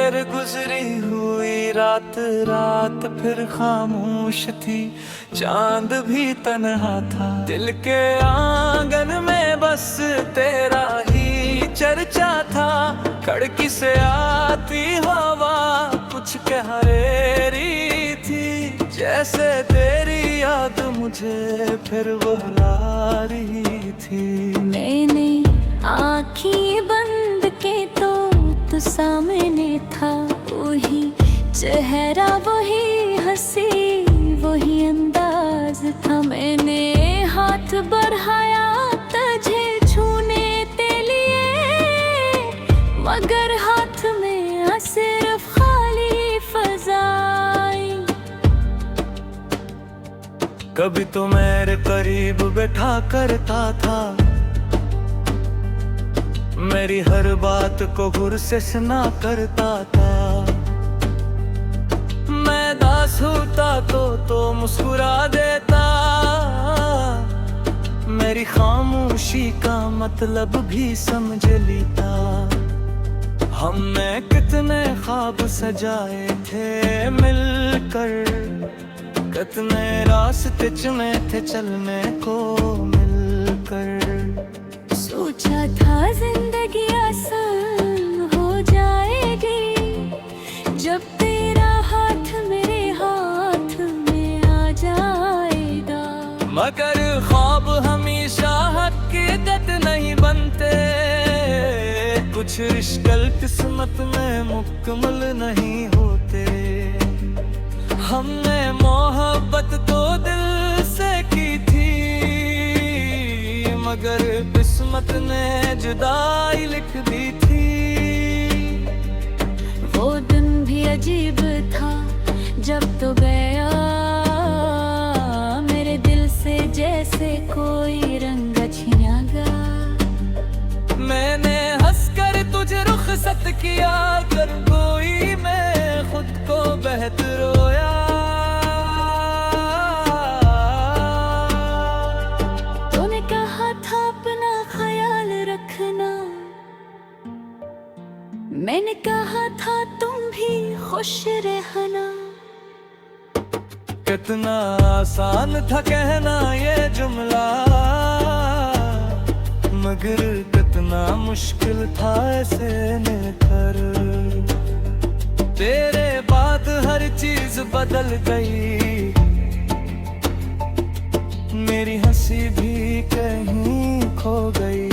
देर गुजरी हुई रात रात फिर खामोश थी, चांद भी तन्हा था। दिल के आंगन में बस तेरा ही चर्चा था। खिड़की से आती हवा कुछ कह रही थी, जैसे तेरी याद मुझे फिर बुला रही थी। मैंने आँखें बंद के तो सामने था वही चेहरा, वही हंसी, वही अंदाज था। मैंने हाथ बढ़ाया तुझे छूने के लिए, मगर हाथ में सिर्फ खाली फजाई। कभी तो मेरे करीब बैठा करता था, मेरी हर बात को गुर से सुना करता था। मैं दास होता तो मुस्कुरा देता, मेरी खामोशी का मतलब भी समझ लेता। हमने कितने ख्वाब सजाए थे मिलकर, कितने रास्ते चुने थे चलने को मिलकर। सोचा था जिंदगी आसान हो जाएगी, जब तेरा हाथ मेरे हाथ में आ जाएगा। मगर ख्वाब हमेशा हकीकत नहीं बनते, कुछ रिश्ते किस्मत में मुकम्मल नहीं होते। हमने मोहब्बत तो दिल से की थी, मगर किस्मत ने जुदाई लिख दी थी। वो दिन भी अजीब था जब तो गया, मेरे दिल से जैसे कोई रंग छिना गया। मैंने हंसकर तुझे रुखसत किया कर कोई, मैं खुद को बेहद रोया। तूने कहा था अपना ख्याल रखना, मैंने कहा था तुम भी खुश रहना। कितना आसान था कहना ये जुमला, मगर कितना मुश्किल था ऐसे निखर। तेरे बाद हर चीज बदल गई, मेरी हंसी भी कहीं खो गई।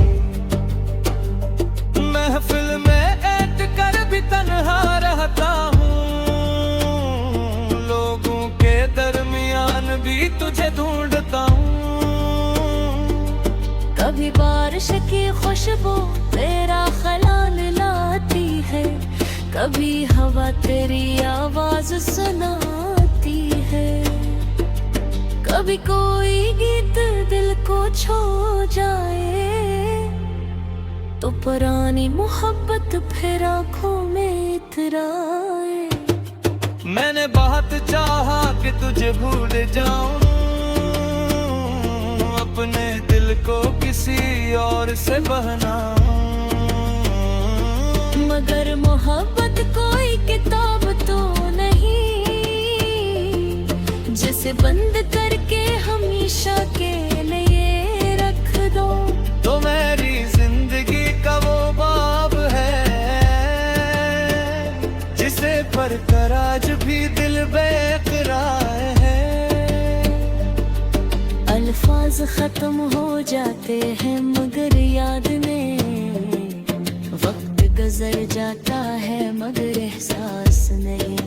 महफिल में ऐट कर भी तन्हा रहता हूँ, लोगों के दरमियान भी तुझे ढूंढता हूँ। कभी बारिश की खुशबू तेरा ख्याल लाती है, कभी हवा तेरी आवाज सुनाती है। कभी कोई गीत दिल को छू जाए, तो पुरानी मोहब्बत फिर आँखों में इतराए। मैंने बहुत चाहा कि तुझे भूल जाऊं, अपने दिल को किसी और से बहनाऊं। मगर मोहब्बत कोई किताब तो नहीं, जिसे बंद करके हमेशा के लिए रख दो। तो मेरी जिंदगी का वो बाब है, जिसे पढ़कर आज भी दिल बेकरार है। अल्फाज खत्म हो जाते हैं मगर याद में, वक्त गुजर जाता है मगर एहसास नहीं।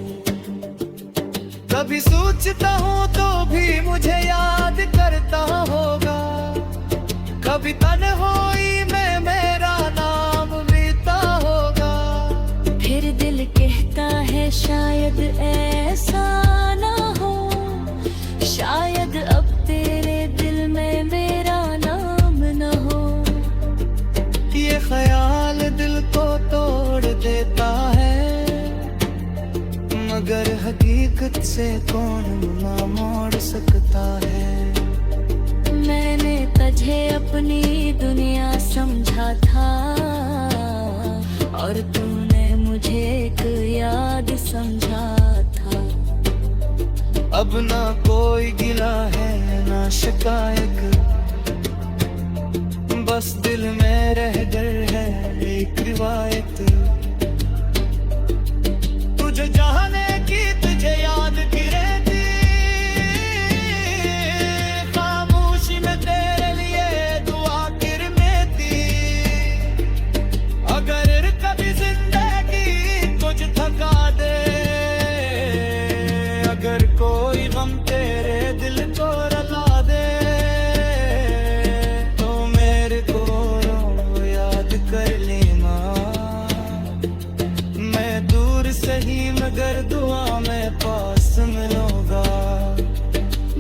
कभी सोचता हूँ तो भी मुझे याद करता होगा, कभी तन्हाई में मेरा नाम बीता होगा। फिर दिल कहता है शायद ऐसा ना हो, शायद अब तेरे दिल में मेरा नाम ना हो। ये ख्याल दिल को तोड़ देता है, मगर हकीकत से कौन ना मोड़ सकता है। मैंने तुझे अपनी दुनिया समझा था, और तूने मुझे एक शिकायत, बस दिल में रह गए है एक रिवायत। तुझे जाने की तुझे याद की रहती, खामोशी में तेरे लिए दुआ गिरमेती। अगर कभी जिंदगी कुछ थका दे, अगर कोई गम तेरे दिल को रुला दे, तो मेरे को याद कर लेना। मैं दूर सही मगर दुआ में पास मिलूंगा।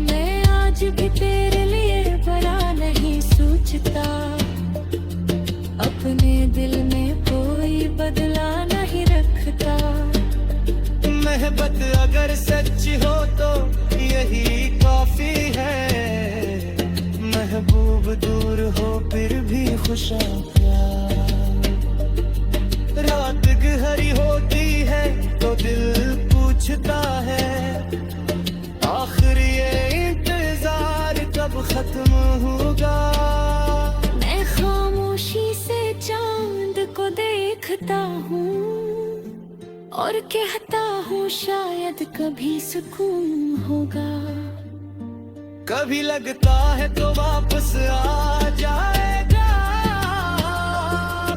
मैं आज भी तेरे लिए बड़ा नहीं सोचता, अपने दिल में कोई बदला नहीं रखता। मोहब्बत अगर सच्ची हो तो यही काफी है, महबूब दूर हो फिर भी खुशा प्यार। रात गहरी होती है तो दिल पूछता है, आखिर ये इंतजार कब खत्म होगा। मैं खामोशी से चांद को देखता हूँ और कहता हूँ शायद कभी सुकून होगा। कभी लगता है तो वापस आ जाएगा,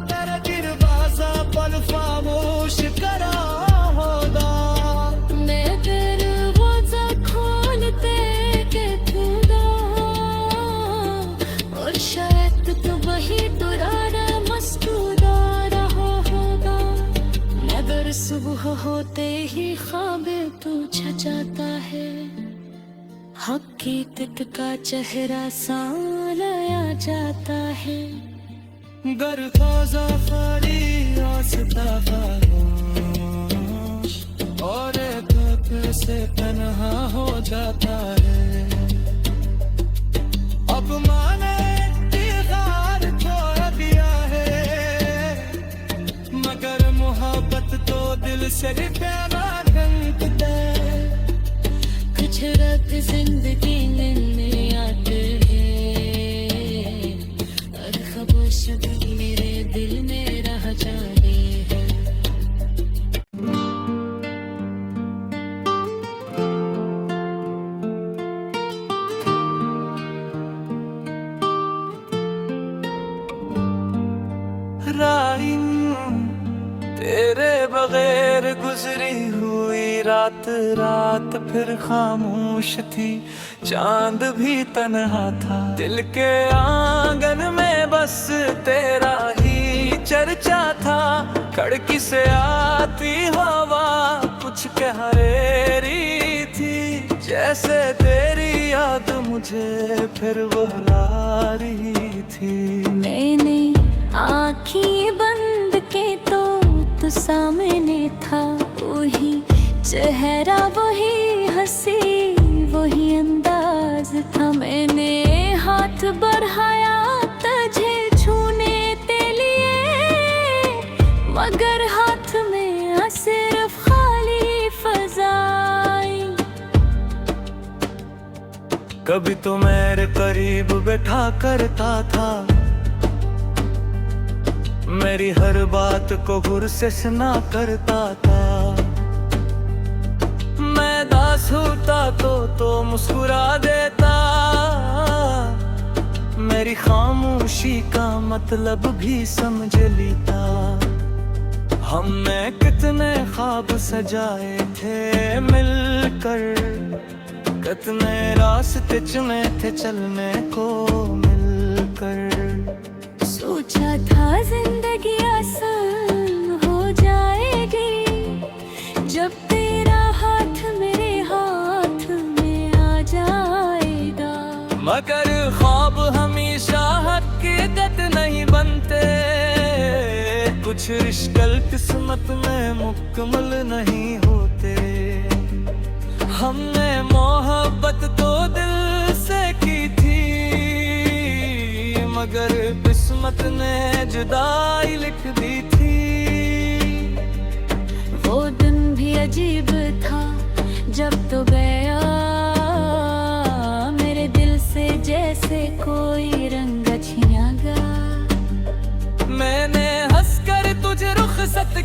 तेरा दरवाजा पल खामोश करा होगा। मैं दरवाजा खोलते के खुदा, और शायद तो वही दुरारा मुस्कुरा रहा होगा। मगर सुबह होते ही ख्वाबे पूछा जाता है, हकीकत का चेहरा सालाया जाता है। गर ताजा खाली रास्ता खामोश, और एक फिर से तन्हा हो जाता है। अब माने इंतजार छोड़ दिया है, मगर मोहब्बत तो दिल से प्यारा करते। कुछ रात जिंदगी मिलने आते हैं, और खामोश दिल मेरे दिल में रह जाते हैं। राइन तेरे बगैर गुजरी हुई रात, रात फिर खामोश थी, चांद भी तन्हा था। दिल के आंगन में बस तेरा ही चर्चा था। खिड़की से आती हवा कुछ कह रही थी, जैसे तेरी याद मुझे फिर बुला रही थी। मैंने आँखें बंद के तो सामने था वही चेहरा, वही हंसी, वही अंदाज था। मैंने हाथ बढ़ाया तुझे छूने के लिए, मगर हाथ में सिर्फ खाली फजाई। कभी तो मेरे करीब बैठा करता था, मेरी हर बात को गुर से सुना करता था। मैं दास होता तो मुस्कुरा देता, मेरी खामोशी का मतलब भी समझ लेता। हमने कितने ख्वाब सजाए थे मिलकर, कितने रास्ते चुने थे चलने को मिलकर। सोचा था जिंदगी आसान हो जाएगी, जब तेरा हाथ मेरे हाथ में आ जाएगा। मगर ख्वाब हमेशा हकीकत नहीं बनते, कुछ रिश्ते किस्मत में मुकम्मल नहीं होते। हमने मोहब्बत तो दिल से की थी, मगर किस्मत ने जुदाई लिख दी थी। वो दिन भी अजीब था जब तो गया, मेरे दिल से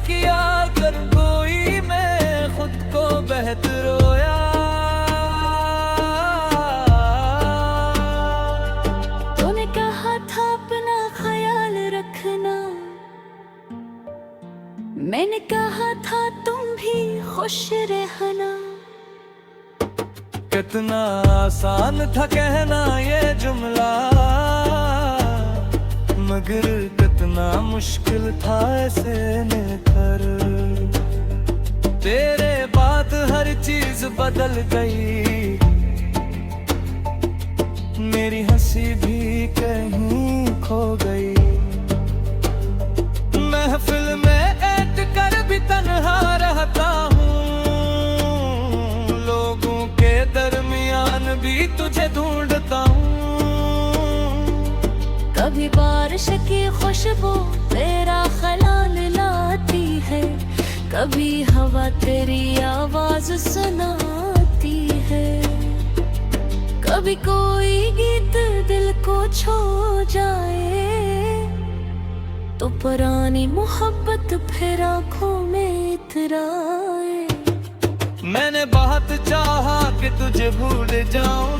किया कर कोई, मैं खुद को बेहद रोया। तूने कहा था अपना ख्याल रखना, मैंने कहा था तुम भी खुश रहना। कितना आसान था कहना ये जुमला, मगर कितना मुश्किल था ऐसे कर। तेरे बाद हर चीज बदल गई, मेरी हंसी भी कहीं खो गई। महफिल में ऐट कर भी तन्हा रहता हूँ, लोगों के दरमियान भी तुझे ढूंढता हूँ। कभी बारिश की खुशबू तेरा ख्याल लाती है, कभी हवा तेरी आवाज सुनाती है। कभी कोई गीत दिल को छू जाए, तो पुरानी मोहब्बत फिर आँखों में इतराए। मैंने बहुत चाहा कि तुझे भूल जाऊं,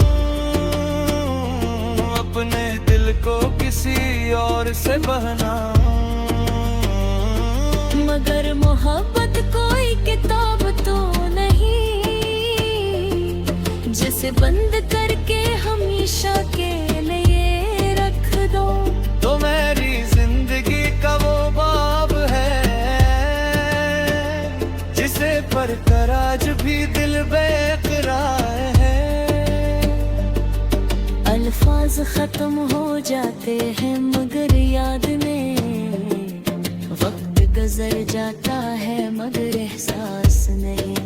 अपने दिल को किसी और से बहनाऊं। मगर मोहब्बत कोई किताब तो नहीं, जिसे बंद करके हमेशा के लिए रख दो। तो मेरी जिंदगी का वो बाब है, जिसे पढ़कर आज भी दिल बेकरार है। अल्फाज खत्म हो जाते हैं मगर याद में, वक्त गुजर जाता है मगर एहसास नहीं।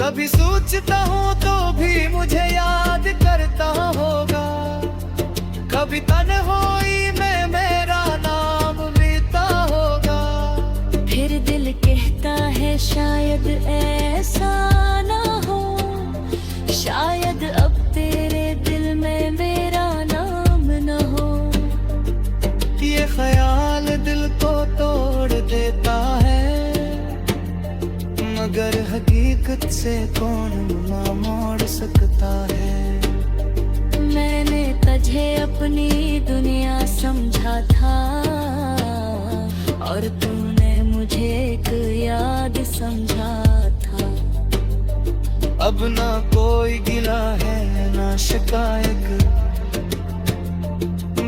कभी सोचता हूँ तो भी मुझे याद करता होगा, कभी तन्हाई में मेरा नाम बीता होगा। फिर दिल कहता है शायद ऐसा ना हो, शायद अब तेरे दिल में मेरा नाम न हो। ये ख्याल दिल को तोड़ देता है, मगर हकीकत से कौन ना मोड़ सकता है। मैंने तुझे अपनी दुनिया समझा था, और तूने मुझे एक याद समझा था। अब ना कोई गिला है ना शिकायत,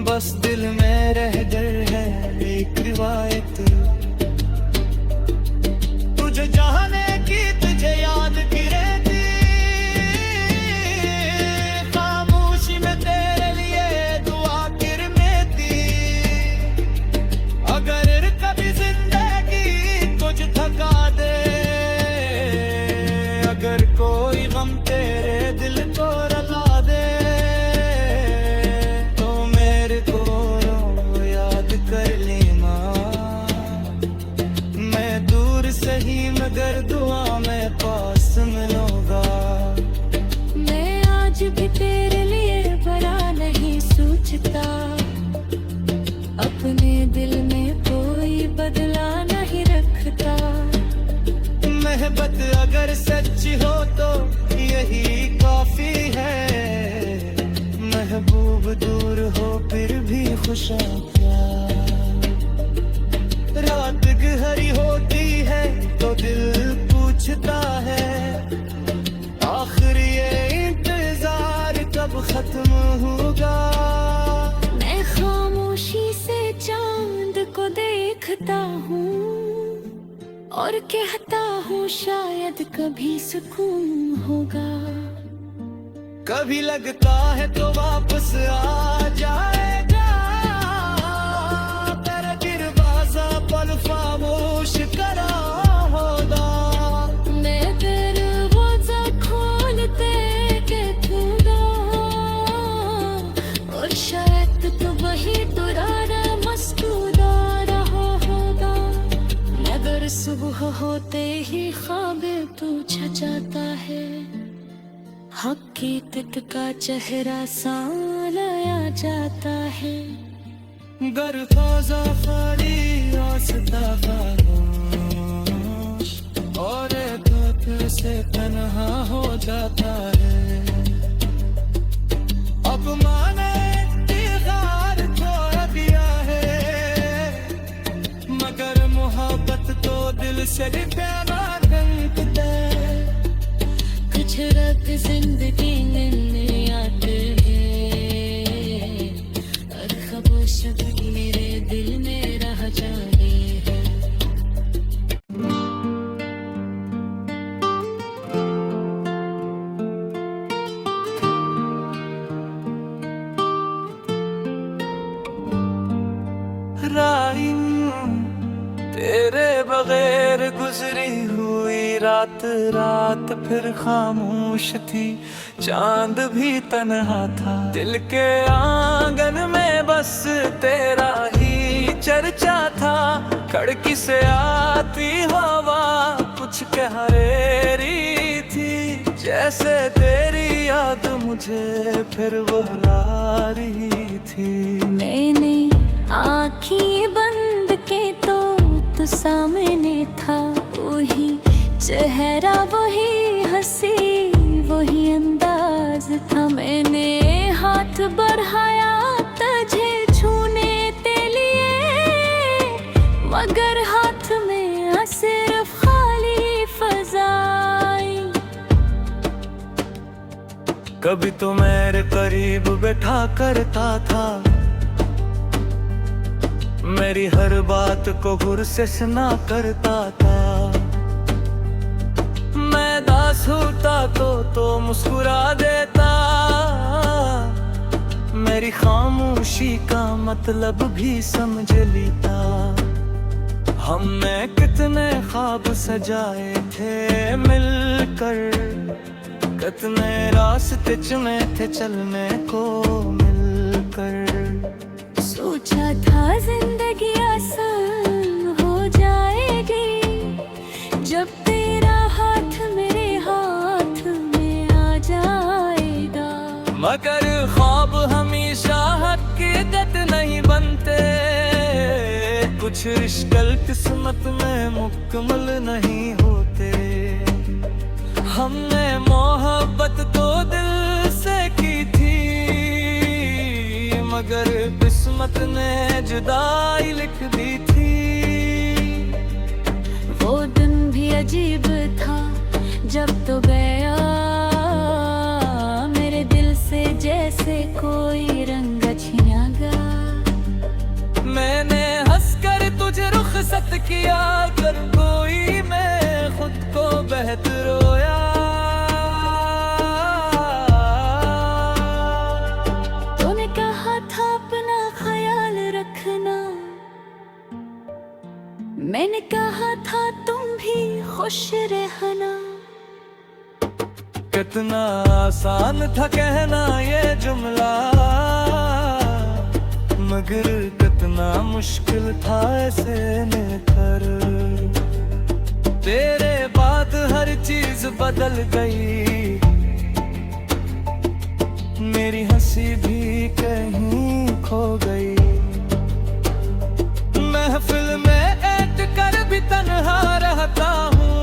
बस दिल में रह गए है एक रिवायत। तुझे जाने की तुझे याद की रहती, खामोशी में तेरे लिए दुआ गिरमेती। अगर कभी जिंदगी तुझ थका दे, अगर कोई गम तेरे दिल को रुला दे, तो मेरे को याद कर लेना। मैं दूर सही मगर दुआ में पास मिलूंगा। मैं आज भी तेरे लिए बड़ा नहीं सोचता, अपने दिल में कोई बदला नहीं रखता। मोहब्बत अगर सच्ची हो तो यही काफी है, महबूब दूर हो फिर भी खुश रात गहरी होती है तो दिल पूछता है, आखिर ये इंतजार कब खत्म होगा। मैं खामोशी से चांद को देखता हूँ, और कहता हूँ शायद कभी सुकून होगा। कभी लगता है तो वापस आ जाएगा, तेरा दरवाजा पल खामोश करा होगा। मैं दरवाजा खोलते कहूँगा, और शायद तो वही दुरारा मुस्कुरा रहा होगा। मगर सुबह होते ही ख्वाब पूछा जाता है, हकीकत का चेहरा सामने आ जाता है। दरवाजा खाली और वास्ता खामोश, और तो फिर से तन्हा हो जाता है। अब माने इख्तियार छोड़ दिया है, मगर मोहब्बत तो दिल से भी प्यारा करता है। कुछ रात जिंदगी मिलने आते हैं, और खामोश मेरे दिल में रह जाए हैं। राइन तेरे बगैर गुजरी हुई रात रात फिर खामोश थी, चांद भी तन्हा था। दिल के आंगन में बस तेरा ही चर्चा था। खिड़की से आती हवा कुछ कह रही थी, जैसे तेरी याद मुझे फिर बुला रही थी। मैंने आँखें बंद के तो सामने था, वही चेहरा वही हंसी वही अंदाज था। मैंने हाथ बढ़ाया तुझे छूने के लिए, मगर हाथ में सिर्फ खाली फजाई। कभी तो मेरे करीब बैठा करता था, मेरी हर बात को गुर से सुना करता था। मैं दास होता तो मुस्कुरा देता, मेरी खामोशी का मतलब भी समझ लेता। हमने कितने ख्वाब सजाए थे मिलकर, कितने रास्ते चुने थे चलने को मिलकर। सोचा था जिंदगी आसान हो जाएगी, जब तेरा हाथ मेरे हाथ में आ जाएगा। मगर ख्वाब हमेशा हकीकत नहीं बनते, कुछ रिश्ते किस्मत में मुकम्मल नहीं होते। हमने मोहब्बत तो दिल से की थी, मगर किस्मत ने जुदाई लिख दी थी। वो दिन भी अजीब था जब तो गया, मेरे दिल से जैसे कोई रंग छिना गया। मैंने हंसकर तुझे रुखसत किया कर कोई, मैं खुद को बेहतर रोया। मैंने कहा था तुम भी खुश रहना। कितना आसान था कहना ये जुमला, मगर कितना मुश्किल था ऐसे कर। तेरे बाद हर चीज बदल गई, मेरी हंसी भी कहीं खो गई। महफिल में कर भी तन्हा रहता हूँ,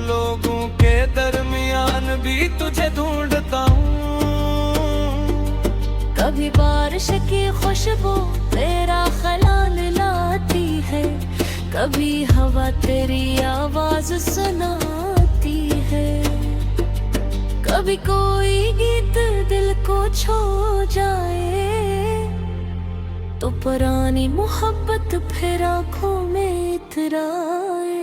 लोगों के दरमियान भी तुझे ढूंढता हूँ। कभी बारिश की खुशबू तेरा ख्याल लाती है, कभी हवा तेरी आवाज सुनाती है। कभी कोई गीत दिल को छू जाए, तो पुरानी मोहब्बत फिर आँखों में इतराए।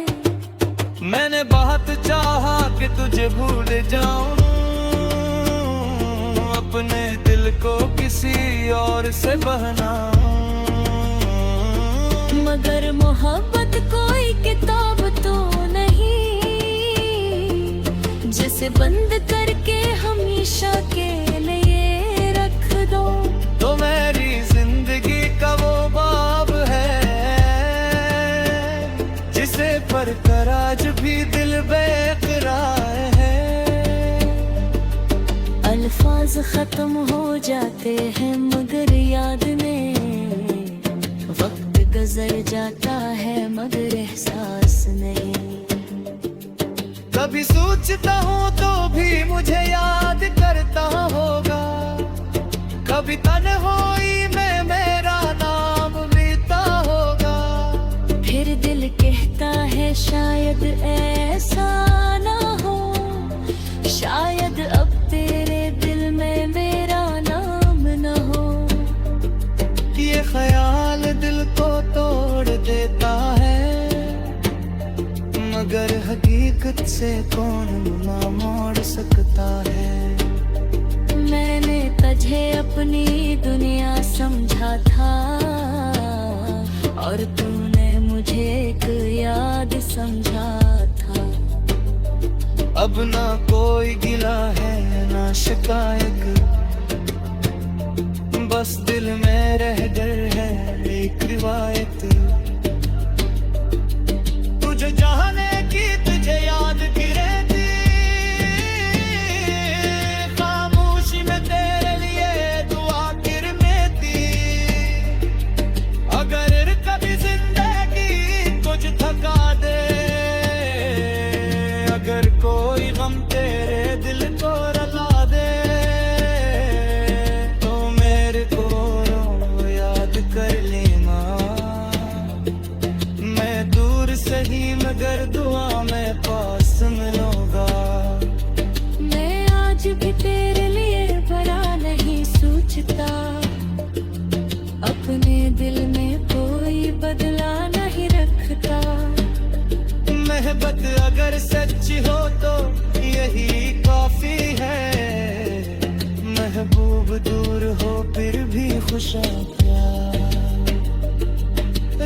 मैंने बहुत चाहा कि तुझे भूल जाऊं, अपने दिल को किसी और से बहनाऊं। मगर मोहब्बत कोई किताब तो नहीं, जिसे बंद करके हमेशा के लिए रख दो। तो मेरी जिंदगी का वो बाब है, जिसे पढ़कर आज भी दिल बेकरार है। अल्फाज खत्म हो जाते हैं मगर याद में वक्त गुजर जाता है मगर एहसास नहीं। कभी सोचता हूँ तो भी मुझे याद करता होगा, कभी तन्हाई में मेरा नाम लेता होगा। फिर दिल कहता है शायद ऐसा ना हो, शायद अब तेरे दिल में मेरा नाम न हो। ये ख्याल दिल को तोड़ देता है, मगर हकीकत से कौन ना मोड़ सकता है। मैंने तुझे अपनी दुनिया समझा था, और तूने मुझे एक याद समझा था। अब ना कोई गिला है ना शिकायत, बस दिल में रह गए है एक रिवायत। तुझे चाहने की तुझे याद की रहती, खामोशी में तेरे लिए दुआ गिरमेती। अगर कभी जिंदगी कुछ थका दे, अगर कोई गम तेरे दिल को रुला दे, तो मेरे को याद कर लेना। मैं दूर सही मगर दुआ में पास मिलूंगा। मैं आज भी तेरे लिए भरा नहीं सोचता, अपने दिल में कोई बदला नहीं रखता। मोहब्बत अगर सच्ची हो तो यही काफी है, महबूब दूर हो फिर भी खुश प्यार।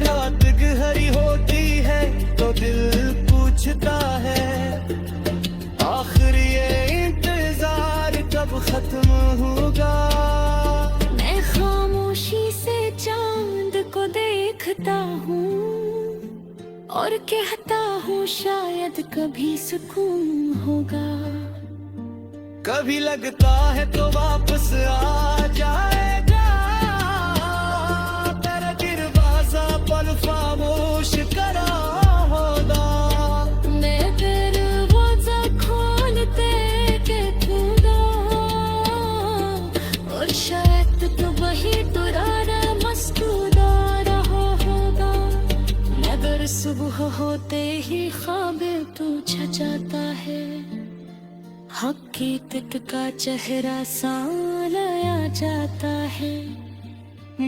रात गहरी होती है तो दिल पूछता है, आखिर ये इंतजार कब खत्म होगा। मैं खामोशी से चांद को देखता हूँ और कहता हूँ शायद कभी सुकून होगा। कभी लगता है तो वापस आ जाएगा, तेरा दरवाजा पल खामोश करा होगा। मैं दरवाजा खोलते कहूँगा, और शायद तो वही पुराना मुस्कुरा रहा होगा। मगर सुबह होते ही ख्वाब पूछा जाता है, हकीकत का चेहरा सामने आ जाता है।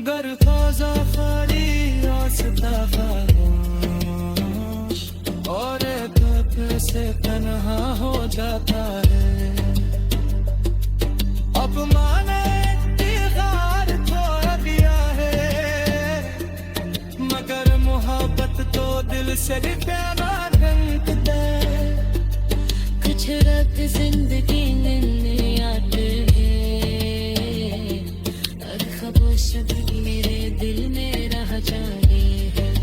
गर ताजा खाली रास्ता खामोश, और धूप से तन्हा हो जाता है। अब माने दीवार तोड़ दिया है, मगर मोहब्बत तो दिल से भी प्यारा ढंग दे। कुछ रात जिंदगी लेने आते हैं, और खामोश दिल मेरे दिल में रह जाए हैं।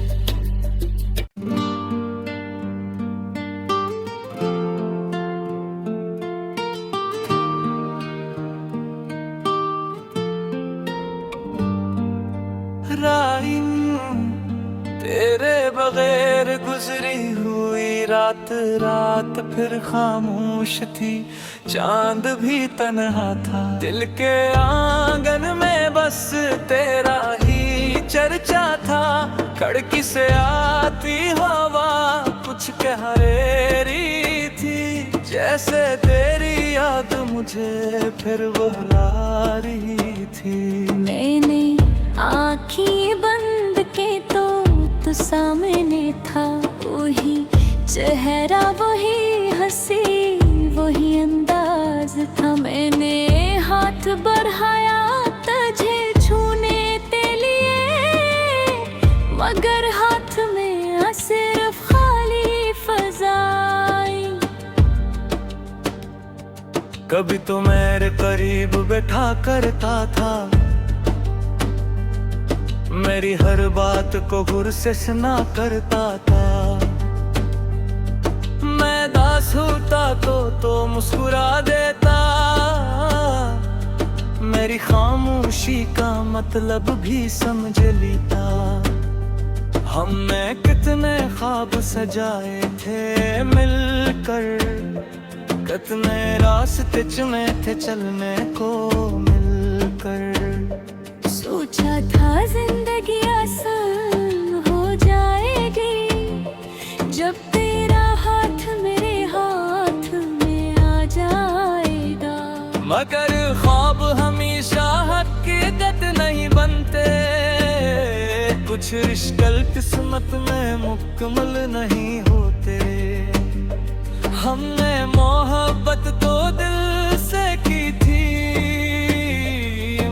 राइन तेरे बगैर गुजरी हुई रात, रात फिर खामोश थी, चांद भी तन्हा था। दिल के आंगन में बस तेरा ही चर्चा था। खिड़की से आती हवा कुछ कह रही थी, जैसे तेरी याद मुझे फिर बुला रही थी। मैंने आँखें बंद के तो सामने था वही चेहरा, वही हंसी, वही अंदाज था। मैंने हाथ बढ़ाया तुझे छूने के लिए, मगर हाथ में सिर्फ खाली फजाई। कभी तो मेरे करीब बैठा करता था, मेरी हर बात को गुर से सुना करता था। मैं दास होता तो मुस्कुरा देता, मेरी खामोशी का मतलब भी समझ लेता। हमने कितने ख्वाब सजाए थे मिलकर, कितने रास्ते चुने थे चलने को मिलकर। सोचा था जिंदगी आसान हो जाएगी जब तेरा हाथ मेरे हाथ में आ जाएगा। मगर ख्वाब हमेशा हकीकत नहीं बनते, कुछ रिश्ते किस्मत में मुकम्मल नहीं होते। हमने मोहब्बत तो दिल से की थी,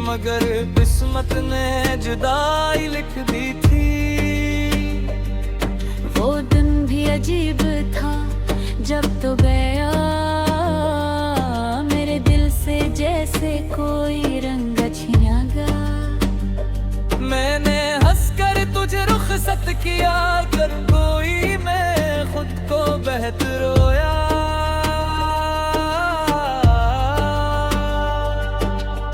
मगर किस्मत ने जुदाई लिख दी थी। वो दिन भी अजीब था जब तो गया मेरे दिल से जैसे कोई रंग छिना गया। मैंने हंसकर तुझे रुखसत किया कर कोई, मैं खुद को बेहतर रोया।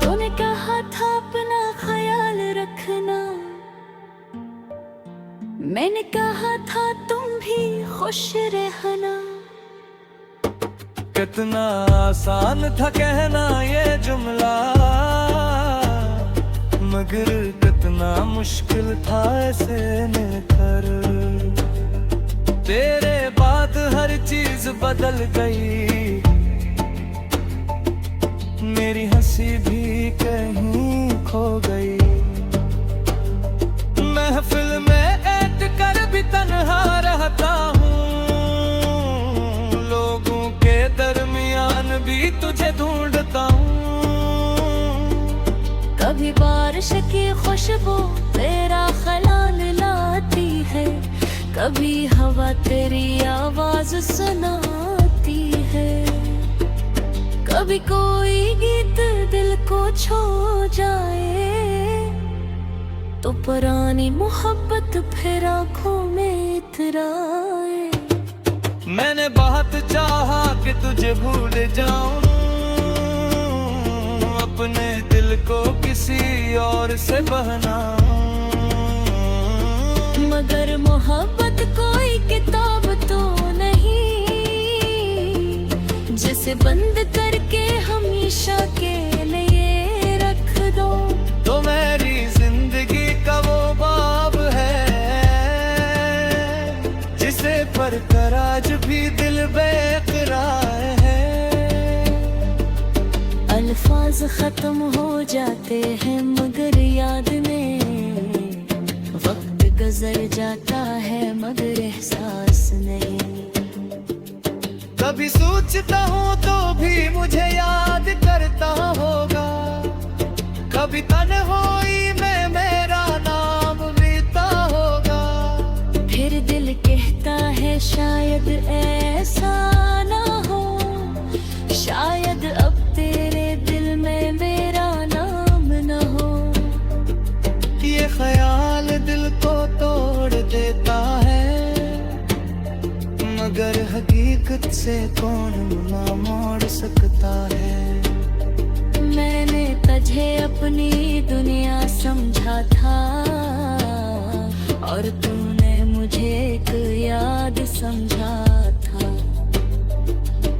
तूने कहा था अपना ख्याल रखना, मैंने कहा था तुम भी खुश रहना। कितना आसान था कहना ये जुमला, मगर कितना मुश्किल था ऐसे कर। तेरे बाद हर चीज बदल गई, मेरी हंसी भी कहीं खो गई। महफिल में ऐट कर भी तन्हा रहता हूँ, लोगों के दरमियान भी तुझे ढूंढता हूँ। कभी बारिश की खुशबू तेरा ख्याल लाती है, कभी हवा तेरी आवाज सुनाती है। कभी कोई गीत दिल को छू जाए तो पुरानी मोहब्बत फिर आँखों में इतराए। मैंने बहुत चाहा कि तुझे भूल जाऊं, अपने दिल को किसी और से बहनाऊं। मगर मोहब्बत कोई किताब तो नहीं जिसे बंद करके हमेशा के लिए रख दो। तो मेरी जिंदगी का वो बाब है जिसे पढ़कर आज भी दिल बेकरार है। अल्फाज खत्म हो जाते हैं मगर याद में, वक्त गुजर जाता है मगर एहसास नहीं। कभी सोचता हूँ तो भी मुझे याद करता होगा, कभी तन्हाई में मेरा नाम बीता होगा। फिर दिल कहता है शायद ऐसा ना हो, शायद अब तेरे दिल में मेरा नाम न हो। ये ख्याल दिल को तोड़ देता है, मगर हकीकत से कौन ना मोड़ सकता है। मैंने तुझे अपनी दुनिया समझा था और तूने मुझे एक याद समझा था।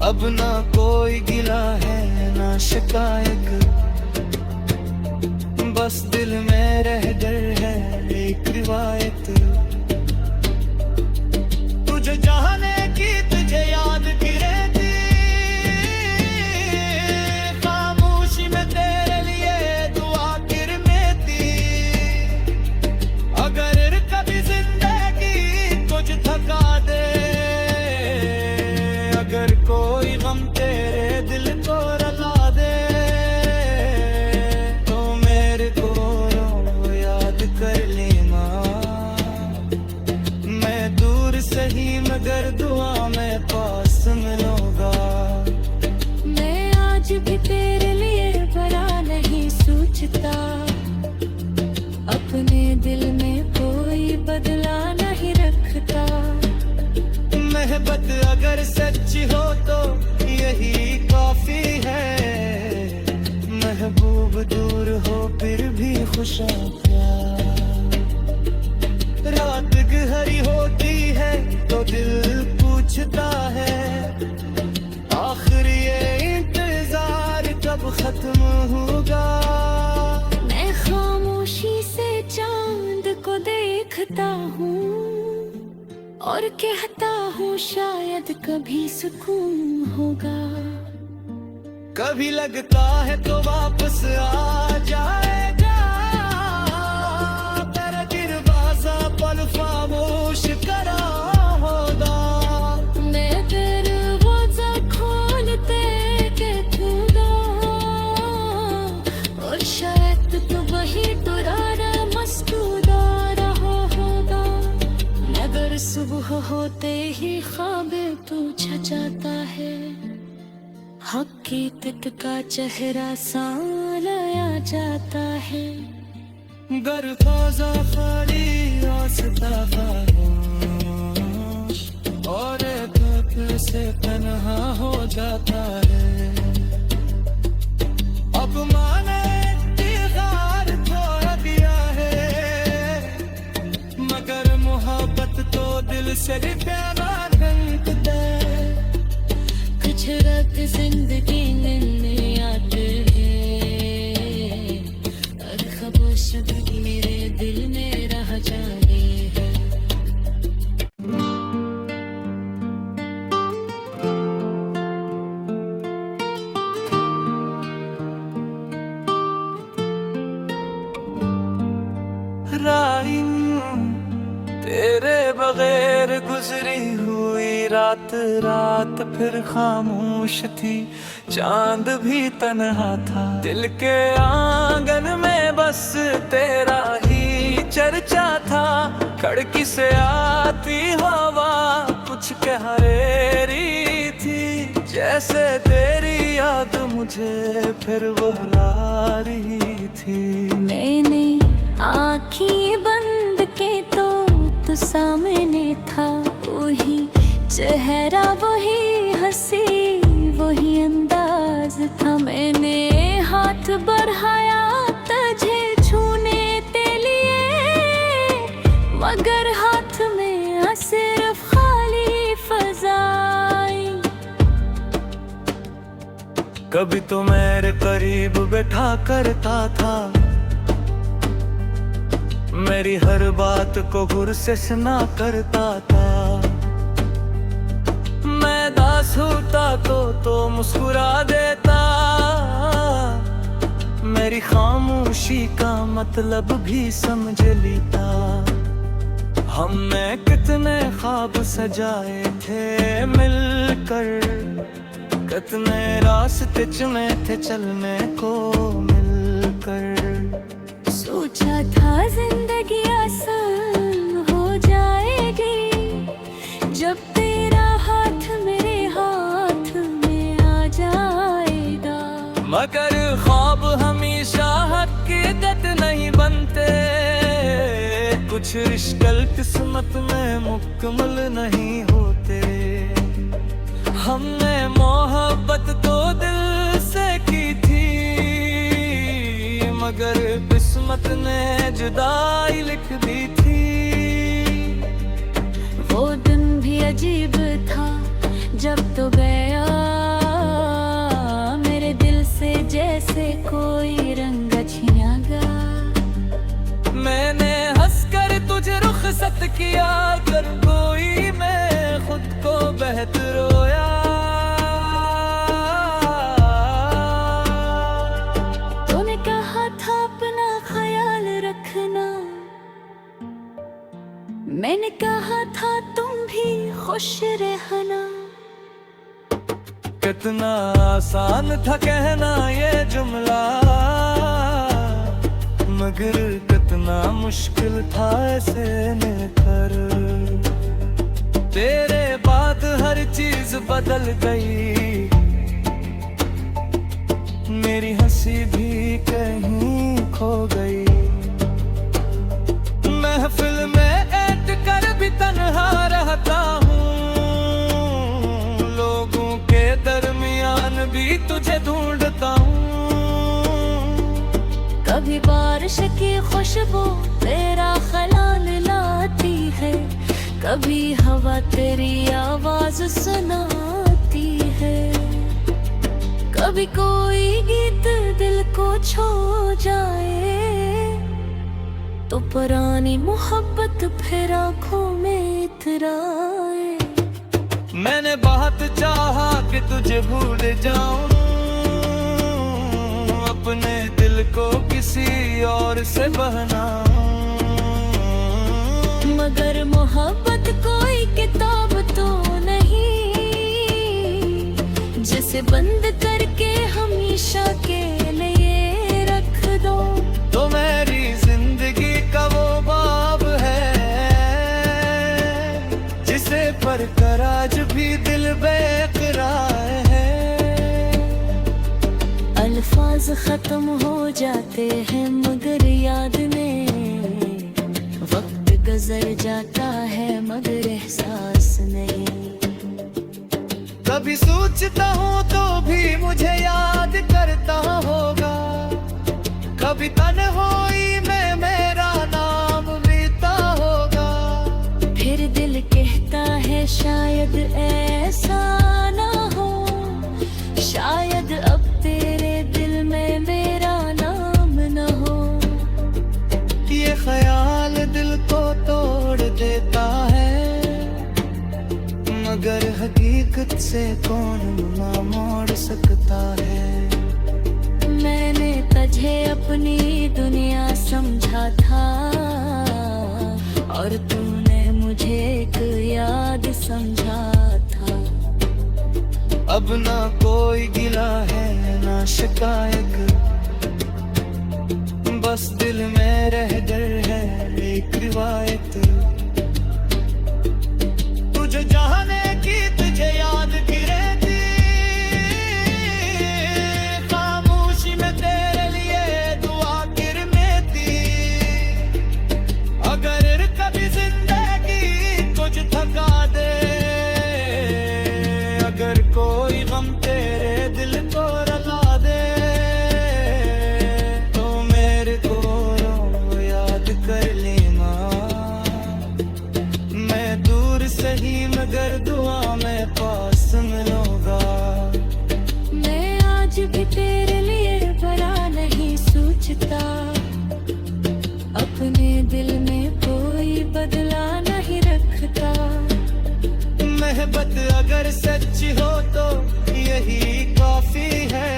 अब ना कोई गिला है ना शिकायत, बस दिल में रह गए है एक रिवायत। तुझे जाने की तुझे याद की रहती, खामोशी में तेरे लिए दुआ गिरती। अगर कभी जिंदगी कुछ थका दे, अगर कोई गम तेरे दिल को रुला दे, तो मेरे को याद कर लेना। मैं दूर सही मगर दुआ में पास मिलूंगा। मैं आज भी तेरे लिए बड़ा नहीं सोचता, अपने दिल में कोई बदला नहीं रखता। मोहब्बत अगर सच्ची हो तो यही काफी है, महबूब दूर हो फिर भी खुश प्यार। रात भरी होती है तो दिल पूछता है आखिर ये इंतजार कब खत्म होगा। मैं खामोशी से चांद को देखता हूँ और कहता हूँ शायद कभी सुकून होगा। कभी लगता है तो वापस आ जाएगा, तेरा दरवाजा पल खामोश करा होगा। मैं दरवाजा खोलते कहूँगा और शायद तो वही दोबारा मस्कुरा रहा होगा। मगर सुबह होते ही ख्वाब पूछा जाता है, हकीकत का चेहरा सालाया जाता है। गर फाजा खाली रास्ता खामोश और धूप से तन्हा हो जाता है। अब माने इंतजार थोड़ा दिया है, मगर मोहब्बत तो दिल से भी प्यारा ढंकता है। कुछ रात जिंदगी मिलने आते हैं और खामोश भी मेरे दिल में रह जाते हैं। राइन तेरे बगैर गुजरी हुई रात रात फिर खामोश थी, चांद भी तन्हा था। दिल के आंगन में बस तेरा ही चर्चा था। खिड़की से आती हवा कुछ कह रही थी, जैसे तेरी याद मुझे फिर बुला रही थी। मैंने आँखें बंद के तो सामने था वही चेहरा, वही हंसी, वही अंदाज था। मैंने हाथ बढ़ाया तुझे छूने के लिए, मगर हाथ में सिर्फ खाली फजाई। कभी तो मेरे करीब बैठा करता था, मेरी हर बात को गुर से सुना करता था। मैं दास होता तो मुस्कुरा देता, मेरी खामोशी का मतलब भी समझ लेता। हमने कितने ख्वाब सजाए थे मिलकर, कितने रास्ते चुने थे चलने को मिलकर। सोचा था जिंदगी आसान हो जाएगी जब तेरा हाथ मेरे हाथ में आ जाएगा। मगर ख्वाब हमेशा हकीकत नहीं बनते, कुछ रिश्ते किस्मत में मुकम्मल नहीं होते। हमने मोहब्बत तो दिल से की थी, मगर किस्मत ने जुदाई लिख दी थी। वो दिन भी अजीब था जब तो गया मेरे दिल से, जैसे कोई रंग छिना गया। मैंने हंसकर तुझे रुखसत किया कर कोई, मैं खुद को बहत रोया। तूने कहा था अपना ख्याल रखना, मैंने कहा था तुम भी खुश रहना। कितना आसान था कहना ये जुमला, मगर कितना मुश्किल था ऐसे में कर। तेरे बाद हर चीज बदल गई, मेरी हंसी भी कहीं खो गई। महफिल में ऐट कर भी तन्हा रहता हूँ, लोगों के दरमियान भी तुझे ढूंढता हूँ। कभी बारिश की खुशबू तेरा ख्याल लाती है, कभी हवा तेरी आवाज सुनाती है, कभी कोई गीत दिल को छू जाए, तो पुरानी मोहब्बत फिर आंखों में इतराए। मैंने बहुत चाहा कि तुझे भूल जाऊं, अपने दिल को किसी और से बहलाऊं, मगर मोहब्बत कोई किताब तो नहीं, जिसे बंद करके हमेशा के लिए रख दो। तो मेरी जिंदगी का वो बाब है, जिसे पढ़कर आज भी दिल बेकरार है। अल्फाज खत्म हो जाते हैं मगर याद में, वक्त गुजर जाता है मगर एहसास नहीं। कभी सोचता हूँ तो भी मुझे याद करता होगा, कभी तन्हाई में मेरा नाम लेता होगा। फिर दिल कहता है शायद ऐसा ना हो, शायद अब तेरे दिल में मेरा नाम न हो। ये ख्याल दिल को तोड़ देता है, मगर हकीकत से कौन ना मोड़ सकता है। मैंने तुझे अपनी दुनिया समझा था, और तूने मुझे एक याद समझा था। अब ना कोई गिला है ना शिकायत, बस दिल में रह गए है एक रिवायत। तुझे जाने की तुझे याद की रहती, खामोशी में तेरे लिए दुआ गिरती। अगर कभी जिंदगी कुछ थका दे, अगर कोई गम तेरे दिल को रुला दे, तो मेरे को याद कर लेना। मैं दूर सही मगर दुआ में पास मिलूंगा। मैं आज भी तेरे लिए बड़ा नहीं सोचता, अपने दिल में कोई बदला नहीं रखता। मोहब्बत अगर सच्ची हो तो यही काफी है,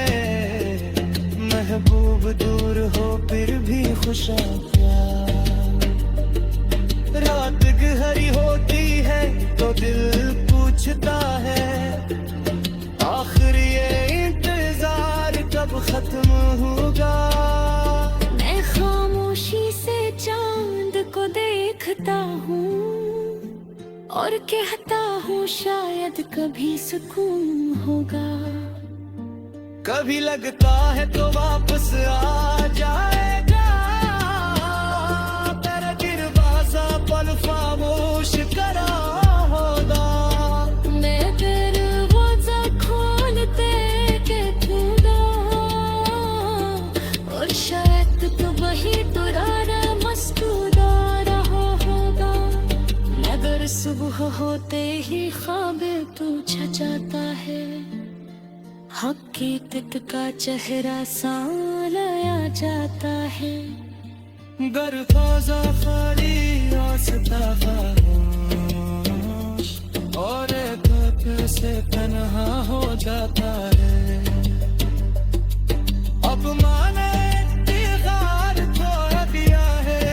महबूब दूर हो फिर भी खुशा प्यार। रात गहरी होती है तो दिल पूछता है, आखिर ये इंतजार कब खत्म होगा। मैं खामोशी से चांद को देखता हूँ, और कहता हूँ शायद कभी सुकून होगा। कभी लगता है तो वापस आ जाएगा, तेरा दरवाजा पल खामोश करा होगा। मैं दरवाजा खोलते के दूंगा, और शायद तो वही दोबारा मुस्कुरा रहा होगा। मगर सुबह होते ही ख्वाब पूछा जाता है, हकीकत का चेहरा सालाया जाता है। दरवाजा खाली रास्ता खामोश, और एक फिर से तन्हा हो जाता है। अब माने इंतजार छोड़ दिया है,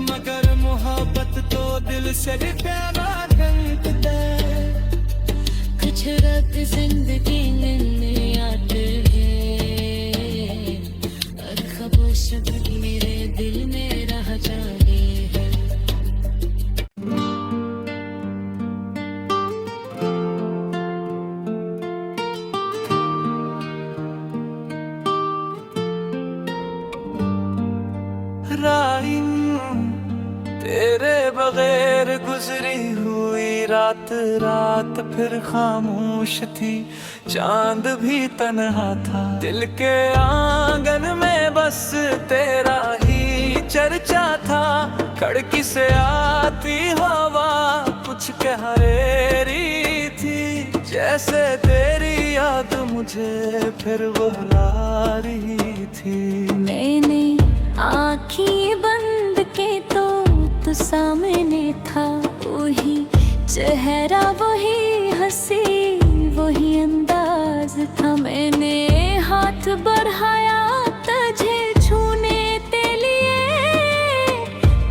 मगर मोहब्बत तो दिल से भी प्यारा करता है। कुछ रात जिंदगी में आते हैं, और खामोश मेरे दिल में रह जाते हैं। राइन तेरे बगैर गुजरी हुई रात रात फिर खामोश थी, चांद भी तन्हा था। दिल के आंगन में बस तेरा ही चर्चा था। खिड़की से आती हवा कुछ कह रही थी, जैसे तेरी याद मुझे फिर बुला रही थी। मैंने आँखें बंद के तो सामने था वही चेहरा, वही हंसी, वही अंदाज था। मैंने हाथ बढ़ाया तुझे छूने के लिए,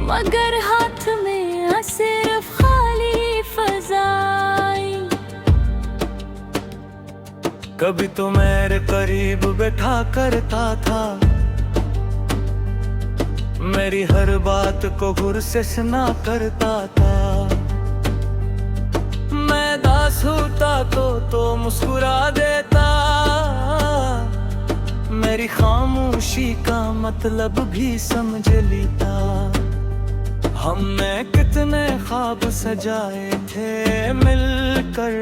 मगर हाथ में सिर्फ खाली फज़ाई। कभी तो मेरे करीब बैठा करता था, मेरी हर बात को गुर से सुना करता था। मैं दास होता तो मुस्कुरा देता, मेरी खामोशी का मतलब भी समझ लेता। हमने कितने ख्वाब सजाए थे मिलकर,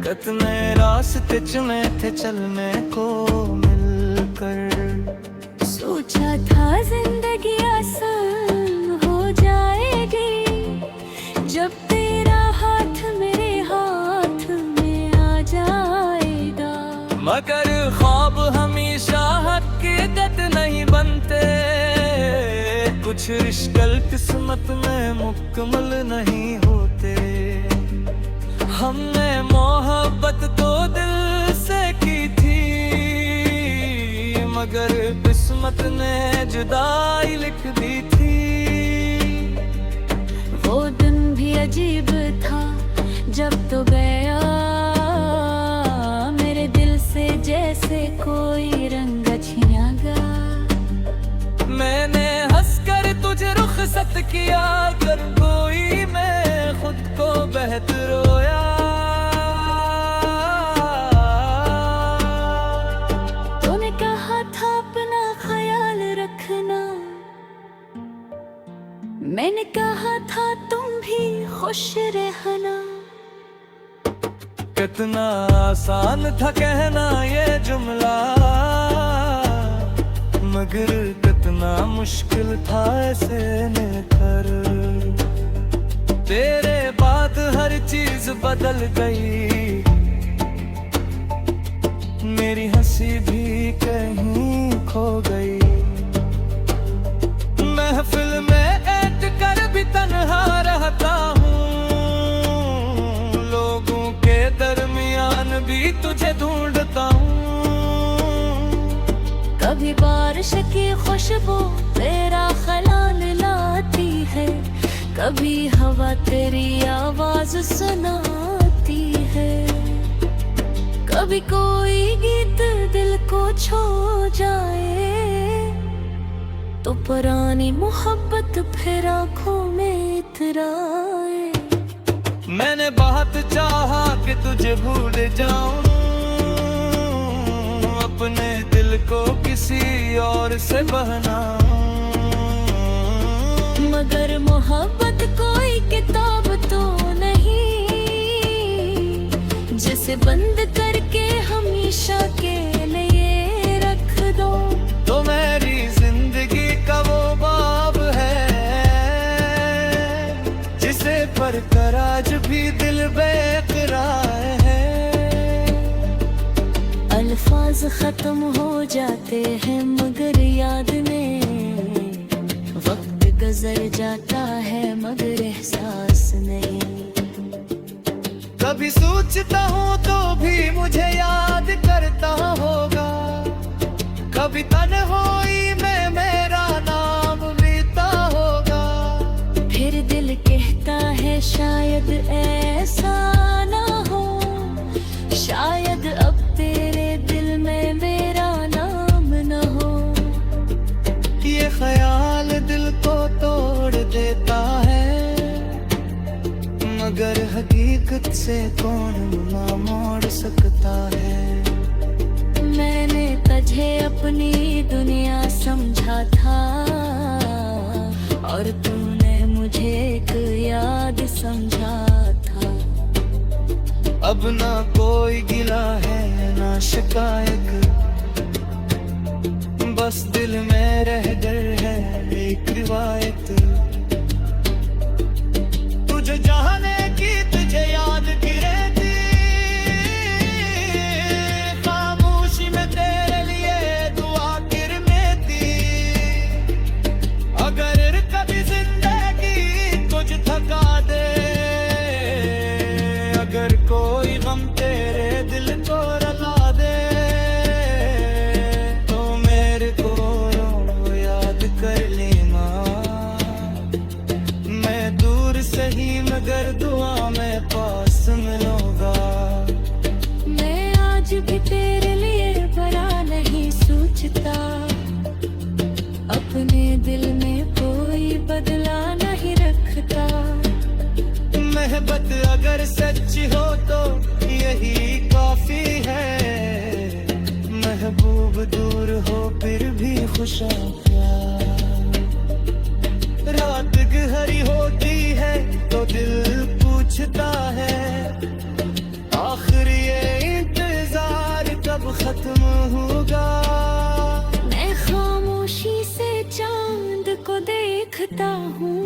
कितने रास्ते चुने थे चलने को मिलकर। सोचा था जिंदगी आसान हो जाएगी, जब तेरा हाथ मेरे हाथ में आ जाएगा। मगर ख्वाब हमेशा हकीकत नहीं बनते, कुछ रिश्ते किस्मत में मुकम्मल नहीं होते। हमने मोहब्बत तो दिल से की थी, मगर किस्मत ने जुदाई लिख दी थी। वो दिन भी अजीब था जब तो गया, मेरे दिल से जैसे कोई रंग छिना गया। मैंने हंसकर तुझे रुखसत किया, कर कोई मैं खुद को बेहतर रोया। तूने कहा था अपना ख्याल रखना, मैंने कहा था तुम भी खुश रहना। कितना आसान था कहना ये जुमला, मगर कितना मुश्किल था ऐसे कर। तेरे बाद हर चीज बदल गई, मेरी हंसी भी कहीं खो गई। महफिल में ऐट कर भी तन्हा रहता हूँ, लोगों के दरमियान भी तुझे ढूंढता हूँ। कभी बारिश की खुशबू तेरा ख्याल लाती है, कभी हवा तेरी आवाज सुनाती है। कभी कोई गीत दिल को छू जाए, तो पुरानी मोहब्बत फिर आँखों में इतराए। मैंने बहुत चाहा कि तुझे भूल जाऊं, अपने दिल को किसी और से बहनाऊं। मगर मोहब्बत कोई किताब तो नहीं, जिसे बंद करके हमेशा के लिए रख दो। तो मेरी जिंदगी का वो बाब है, जिसे पढ़कर आज भी दिल बेकरार है। अल्फाज खत्म हो जाते हैं मगर याद में, वक्त गुजर जाता है मगर एहसास नहीं। कभी सोचता हूँ तो भी मुझे याद करता होगा, कभी तन्हाई में मेरा नाम लेता होगा। फिर दिल कहता है शायद ऐसा ना हो, शायद अब तेरे दिल में मेरा नाम न हो। ये ख्याल दिल को तोड़ देता है, मगर हकीकत से कौन ना मोड़ सकता है। मैंने तुझे अपनी दुनिया समझा था, और तूने मुझे एक याद समझा था। अब ना कोई गिला है ना शिकायत, बस दिल में रह गए है एक रिवायत। अगर सच्ची हो तो यही काफी है। महबूब दूर हो फिर भी खुश प्यार। रात गहरी होती है तो दिल पूछता है, आखिर ये इंतजार कब खत्म होगा। मैं खामोशी से चांद को देखता हूँ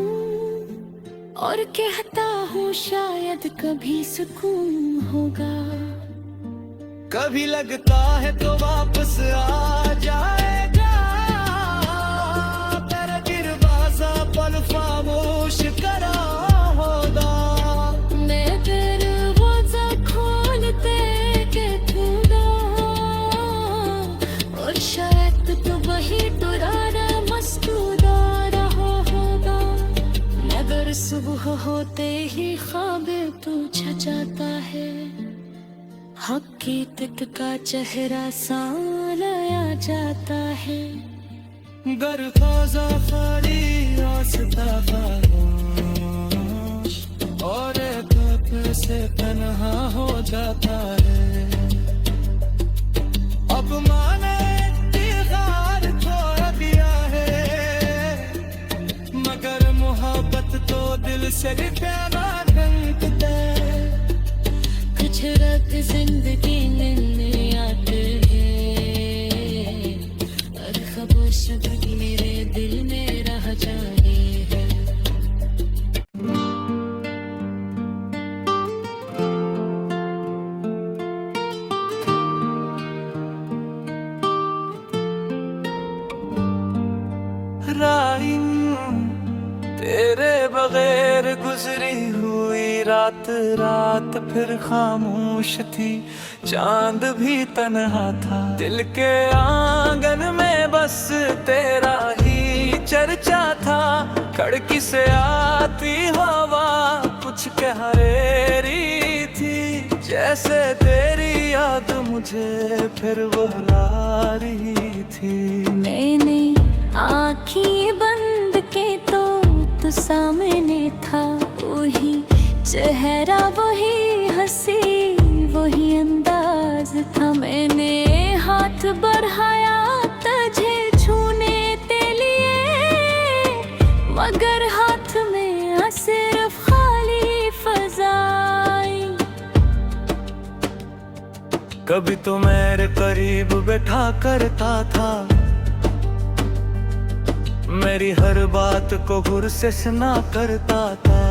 और कहता हूँ शायद कभी सुकून होगा। कभी लगता है तो वापस आ जाएगा, तेरा दरवाजा पल खामोश करा होगा। मैं दरवाजा खोलते कहूँगा और शायद तो वही पुराना मस्कुरा रहा होगा। मगर सुबह होते ही ख्वाब पूछा जाता है, हकीकत का चेहरा सालाया जाता है। दरवाजा खाली रास्ता खामोश और धोखे से तन्हा हो जाता है। अब माने इंतजार छोड़ दिया है, मगर मोहब्बत तो दिल से प्यारा ढंकता है। कुछ रात जिंदगी मिलने आते हैं और खामोश मेरे दिल में रह जाए हैं। राइन तेरे बगैर गुजरी हुई रात रात फिर खामोश थी, चांद भी तन्हा था। दिल के आंगन में बस तेरा ही चर्चा था। खिड़की से आती हवा कुछ कह रही थी, जैसे तेरी याद मुझे फिर बुला रही थी। मैंने आँखें बंद के तो सामने था वही चेहरा, वही हंसी, वही अंदाज था। मैंने हाथ बढ़ाया तुझे छूने के लिए, मगर हाथ में सिर्फ खाली फजाई। कभी तो मेरे करीब बैठा करता था, मेरी हर बात को गुर से सुना करता था।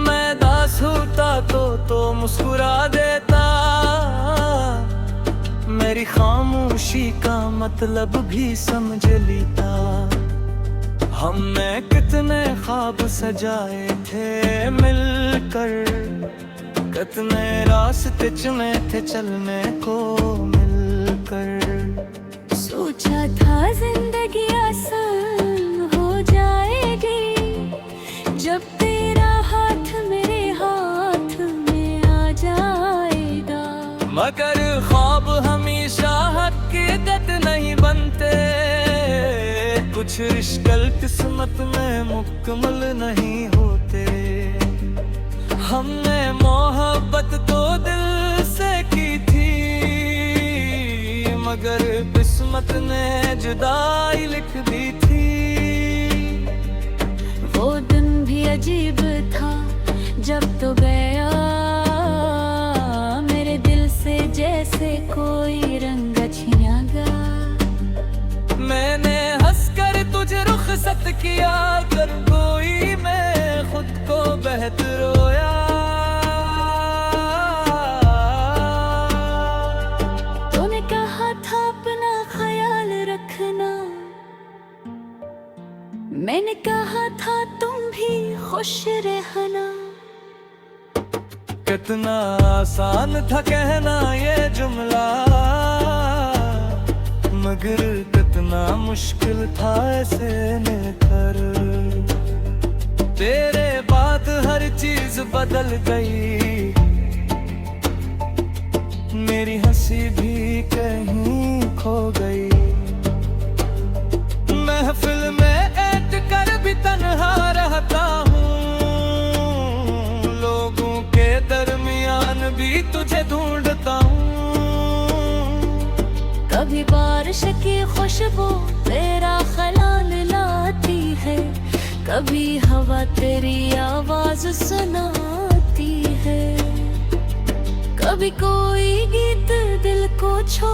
मैं दास होता तो मुस्कुरा देता, मेरी खामोशी का मतलब भी समझ लेता। हमने कितने ख्वाब सजाए थे मिलकर, कितने रास्ते चुने थे चलने को मिलकर। सोचा था जिंदगी आसान हो जाएगी जब तेरा हाथ मेरे हाथ में आ जाएगा। मगर ख्वाब हमेशा हकीकत नहीं बनते, कुछ रिश्ते किस्मत में मुकम्मल नहीं होते। हमने मोहब्बत तो दिल से की थी, मगर किस्मत ने जुदाई लिख दी थी। वो दिन भी अजीब था जब तो गया मेरे दिल से, जैसे कोई रंग छिना गया। मैंने हंसकर तुझे रुखसत किया कर कोई, मैं खुद को बेहतर रोया। तूने कहा था अपना ख्याल रखना, मैंने कहा था तुम भी खुश रहना। कितना आसान था कहना ये जुमला, मगर कितना मुश्किल था ऐसे कर। तेरे बाद हर चीज बदल गई, मेरी हंसी भी कहीं खो गई। महफिल में ऐट कर भी तन्हा रहता हूँ, तुझे ढूंढता हूँ। कभी बारिश की खुशबू तेरा ख्याल लाती है, कभी हवा तेरी आवाज सुनाती है, कभी कोई गीत दिल को छू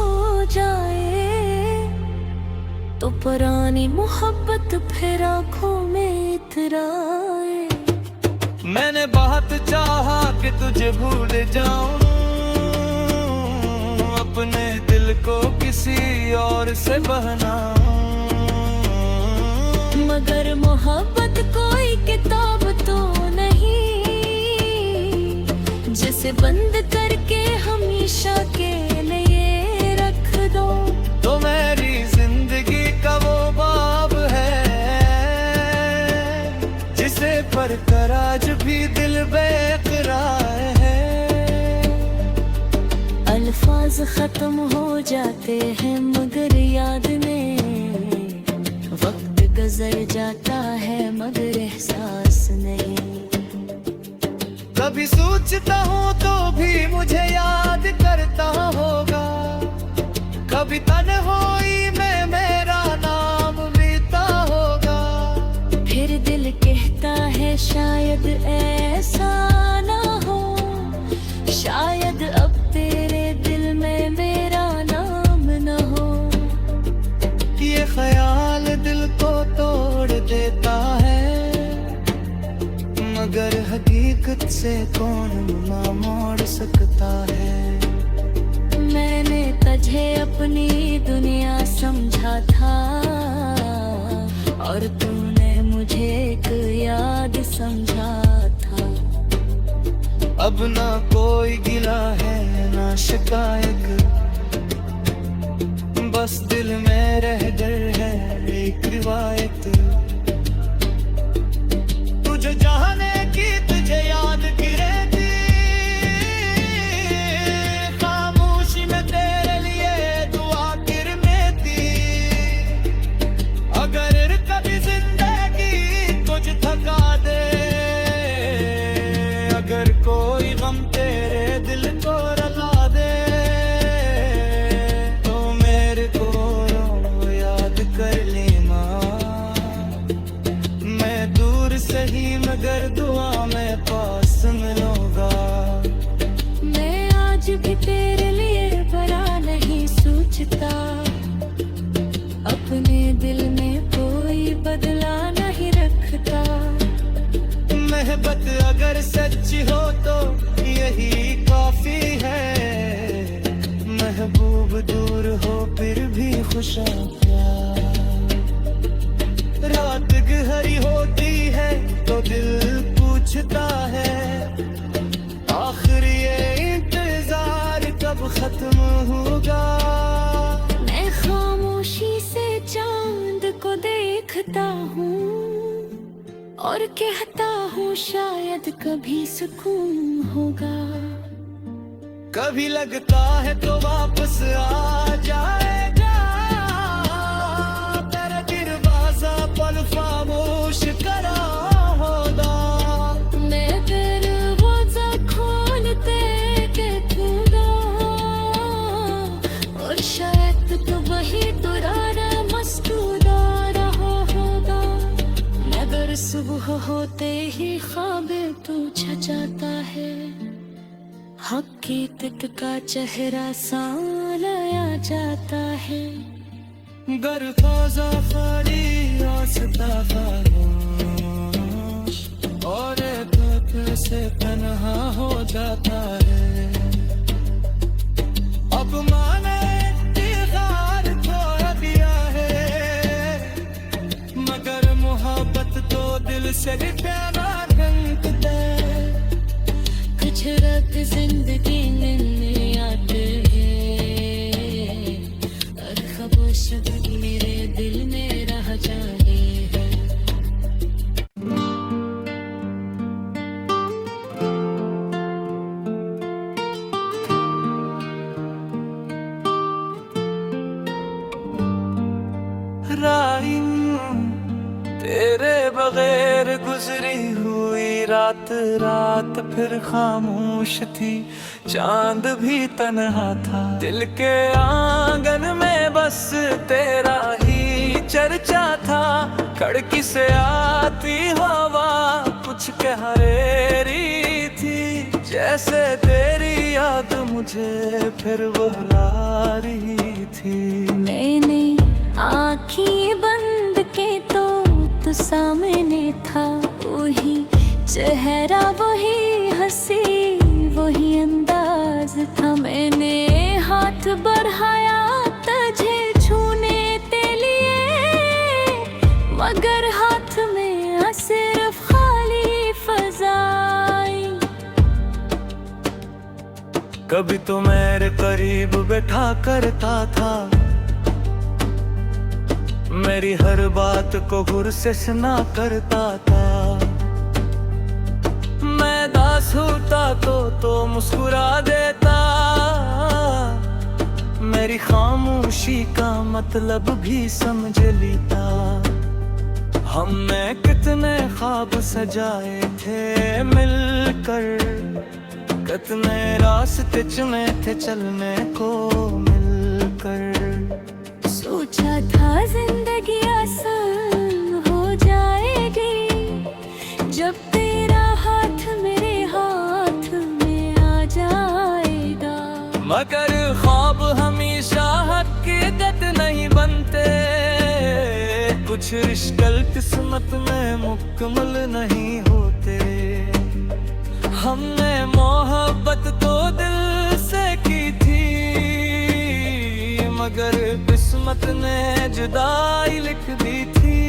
जाए तो पुरानी मोहब्बत फिर आंखों में इतराए। मैंने बहुत चाहा कि तुझे भूल जाऊं, अपने दिल को किसी और से बहनाऊं, मगर मोहब्बत कोई किताब तो नहीं जिसे बंद करके हमेशा के लिए रख दो। तो मेरी जिंदगी का वो बाब है जिसे पढ़कर आज भी दिल बेकरार है। अल्फाज खत्म हो जाते हैं मगर याद में, वक्त गुजर जाता है मगर एहसास नहीं। कभी सोचता हूँ तो भी मुझे याद करता होगा, कभी तन्हाई में मेरा नाम बीता होगा। फिर दिल कहता है शायद ऐसा ना हो, शायद अब तेरे दिल में मेरा नाम न हो। ये ख्याल दिल को तोड़ देता है मगर हकीकत से कौन ना मोड़ सकता है। मैंने तुझे अपनी दुनिया समझा था और तूने मुझे एक याद समझा था। अब ना कोई गिला है ना शिकायत, बस दिल में रह गए है एक रिवायत। तुझे जाने की तुझे याद की रहती, खामोशी में तेरे लिए दुआ गिरती। अगर कभी जिंदगी कुछ थका दे, अगर कोई गम तेरे दिल को रुला दे, तो मेरे को याद कर लेना। मैं दूर सही मगर दुआ में पास मिलूंगा। मैं आज भी तेरे लिए बड़ा नहीं सोचता, अपने दिल में कोई बदला नहीं रखता। मोहब्बत अगर सच्ची हो तो यही काफी है, महबूब दूर हो फिर भी खुश प्यार। रात गहरी होती है तो दिल पूछता है, आखिर ये इंतजार कब खत्म होगा। मैं खामोशी से चांद को देखता हूँ और कहता हूँ शायद कभी सुकून होगा। कभी लगता है तो वापस आ जाएगा, तेरा दरवाजा पल खामोश करा होगा। मैं दरवाजा खोलते कहूँगा और शायद तो वही दुराना मस्कुरा रहा होगा। मगर सुबह होते ही ख्वाबे तू छचाता है, हकीकत का चेहरा सालाया जाता है। गर ताजा खाली आस्ता खामोश और धोखे से तन्हा हो जाता है। अब माने इंतजार छोड़ दिया है मगर मोहब्बत तो दिल से प्यारा ढंकता है। कुछ रात जिंदगी मिलने आते हैं और खामोश मेरे दिल में रह जाए हैं। राही तेरे बगैर गुजरी हुई रात रात रात फिर खामोश थी, चांद भी तन्हा था। दिल के आंगन में बस तेरा ही चर्चा था। खिड़की से आती हवा कुछ कह रही थी, जैसे तेरी याद मुझे फिर बुला रही थी। मैंने आँखें बंद के तो सामने था वही चेहरा, वही हंसी, वही अंदाज था। मैंने हाथ बढ़ाया तुझे छूने के लिए, मगर हाथ में सिर्फ खाली फजाई। कभी तो मेरे करीब बैठा करता था, मेरी हर बात को गुर से सुना करता था। मैं दास होता तो मुस्कुरा देता, मेरी खामोशी का मतलब भी समझ लेता। हमने कितने ख्वाब सजाए थे मिलकर, कितने रास्ते चुने थे चलने को मिलकर। सोचा था जिंदगी आसान हो जाएगी, जब तेरा हाथ मेरे हाथ में आ जाएगा। मगर ख्वाब हमेशा हकीकत नहीं बनते, कुछ रिश्ते किस्मत में मुकम्मल नहीं होते। हमने मोहब्बत तो दिल से की थी, मगर किस्मत ने जुदाई लिख दी थी।